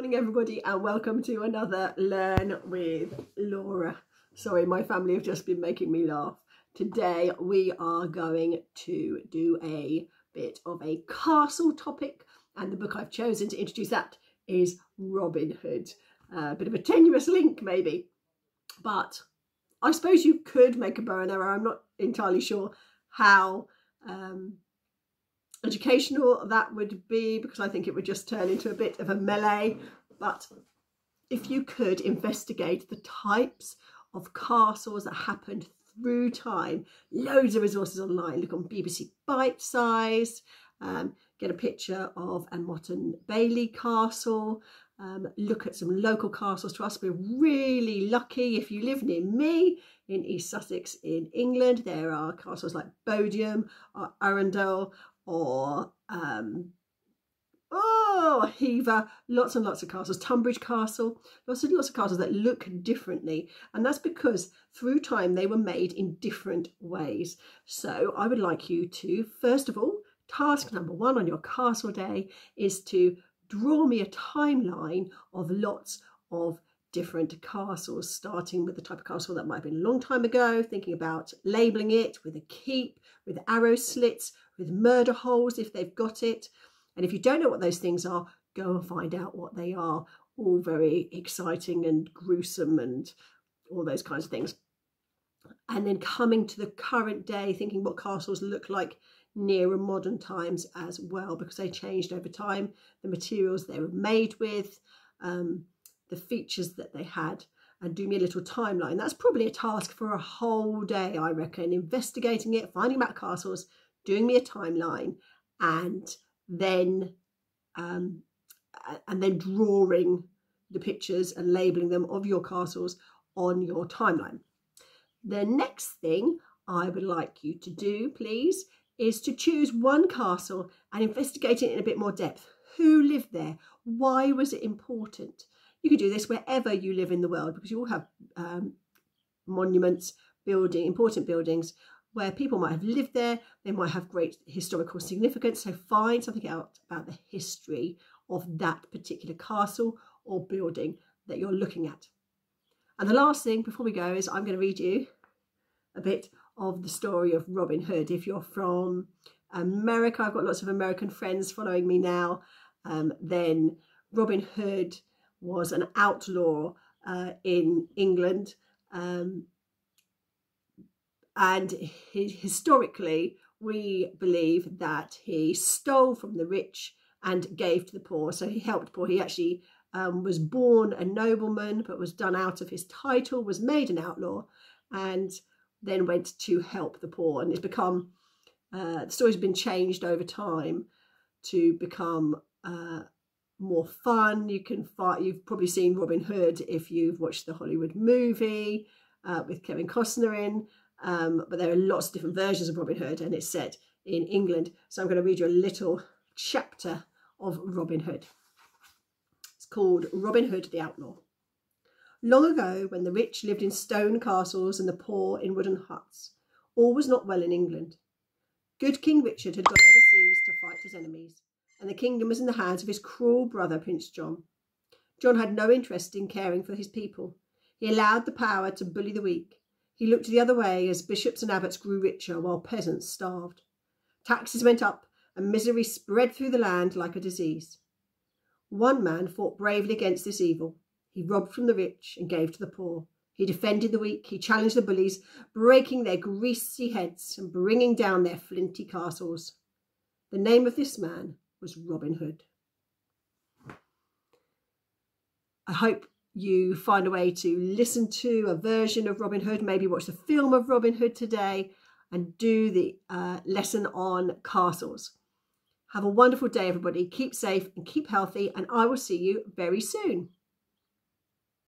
morning everybody, and welcome to another Learn with Laura. Sorry, my family have just been making me laugh. Today we are going to do a bit of a castle topic, and the book I've chosen to introduce that is Robin Hood. A bit of a tenuous link maybe, but I suppose you could make a bow and arrow. I'm not entirely sure how educational that would be, because I think it would just turn into a bit of a melee. But if you could investigate the types of castles that happened through time, loads of resources online. Look on BBC Bite-Size, get a picture of Anmotten Bailey Castle, look at some local castles. To us, we're really lucky if you live near me in East Sussex in England. There are castles like Bodiam or Arundel or Hever, lots and lots of castles. Tunbridge Castle, lots of castles that look differently, and that's because through time they were made in different ways. So I would like you to, first of all, task number one on your castle day is to draw me a timeline of lots of different castles, starting with the type of castle that might have been a long time ago, thinking about labelling it with a keep, with arrow slits, with murder holes if they've got it. And if you don't know what those things are, go and find out what they are. All very exciting and gruesome and all those kinds of things. And then coming to the current day, thinking what castles look like nearer modern times as well, because they changed over time, the materials they were made with, the features that they had, and do me a little timeline. That's probably a task for a whole day, I reckon, investigating it, finding about castles, doing me a timeline, and then drawing the pictures and labeling them of your castles on your timeline. The next thing I would like you to do, please, is to choose one castle and investigate it in a bit more depth. Who lived there? Why was it important? You could do this wherever you live in the world, because you all have monuments, important buildings where people might have lived there. They might have great historical significance. So find something out about the history of that particular castle or building that you're looking at. And the last thing before we go is I'm going to read you a bit of the story of Robin Hood. If you're from America, I've got lots of American friends following me now, then Robin Hood was an outlaw in England, and historically we believe that he stole from the rich and gave to the poor. So he helped poor. He actually was born a nobleman, but was done out of his title, was made an outlaw, and then went to help the poor. And it's become, the story's been changed over time to become more fun. You've probably seen Robin Hood if you've watched the Hollywood movie with Kevin Costner in, but there are lots of different versions of Robin Hood, and it's set in England. So I'm going to read you a little chapter of Robin Hood. It's called Robin Hood the Outlaw. Long ago, when the rich lived in stone castles and the poor in wooden huts, all was not well in England. Good King Richard had gone overseas to fight his enemies, and the kingdom was in the hands of his cruel brother, Prince John. John had no interest in caring for his people. He allowed the power to bully the weak. He looked the other way as bishops and abbots grew richer while peasants starved. Taxes went up and misery spread through the land like a disease. One man fought bravely against this evil. He robbed from the rich and gave to the poor. He defended the weak. He challenged the bullies, breaking their greasy heads and bringing down their flinty castles. The name of this man was Robin Hood. I hope you find a way to listen to a version of Robin Hood, maybe watch the film of Robin Hood today, and do the lesson on castles. Have a wonderful day, everybody. Keep safe and keep healthy, and I will see you very soon.